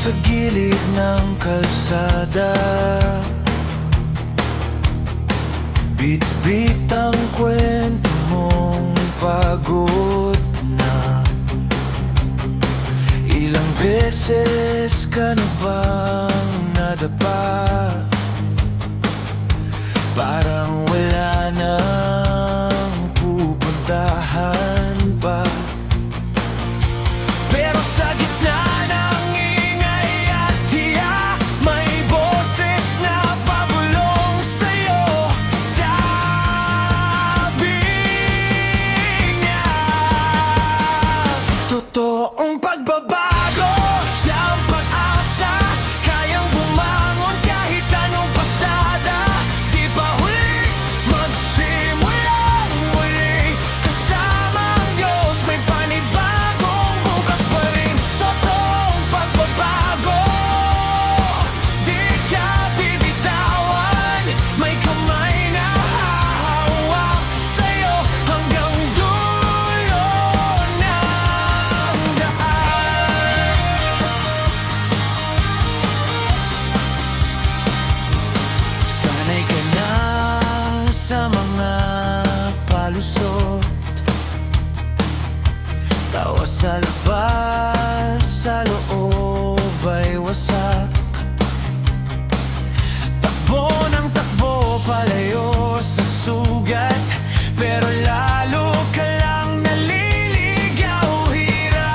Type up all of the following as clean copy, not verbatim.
sa gilid ng kalsada, bit-bit ang kwento mong pagod na. Ilang beses ka na bang nadapa? Parang wala nang pupuntahan pa. Pero sa gitna ng ingay at hiya, may boses na pabulong sa'yo. Sabi niya, totoong pagbabago, siyang pag-asa, kayang bumangon kahit anong pasada. Di ba huli magsimulang muli, kasama ang Diyos may panibagong bukas pa rin. Totoong pagbabago, di ka bibitawan, may kamay na hahawak sa'yo hanggang dulo ng daan. Sanay ka na sa mga palusot, tawa sa labas, sa loob ay wasak. Takbo ng takbo palayo sa sugat, pero lalo ka lang naliligaw. Hirap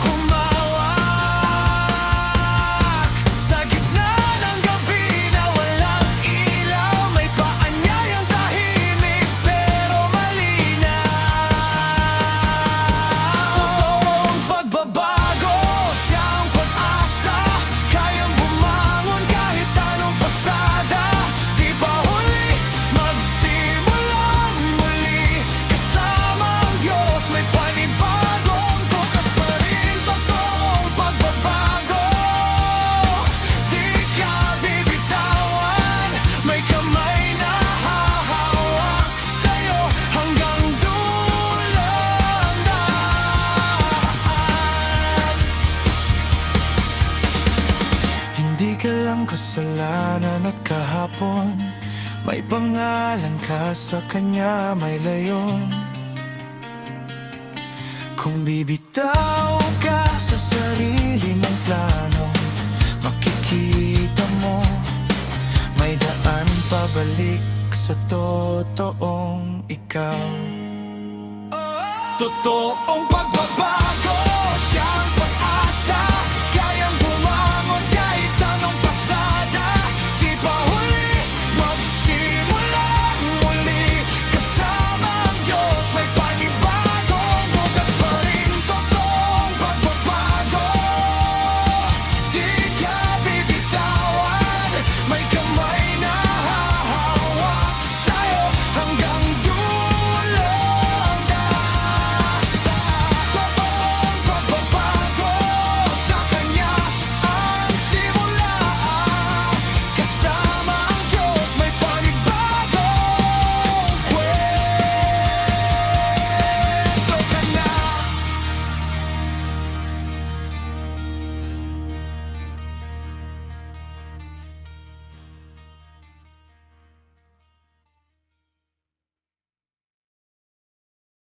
humawak sa gitna ng gabi na walang ilaw, may paanyayang tahimik pero malinaw. Totoong pagbabago, siyang pag-asa, kayang bumangon kahit anong pasada. Di ba huli magsimulang muli, kasama ang Diyos may panibagong bukas pa rin. Totoong pagbabago, di ka bibitawan, may kamay na hahawak sa'yo hanggang dulo ng daan. Hindi ka lang kasalanan at kahapon may pangalan ka sa kanya, may layon. Kung bibitaw ka sa sarili mong plano, makikita mo may daan pabalik sa totoong ikaw. Totoong pagbabago,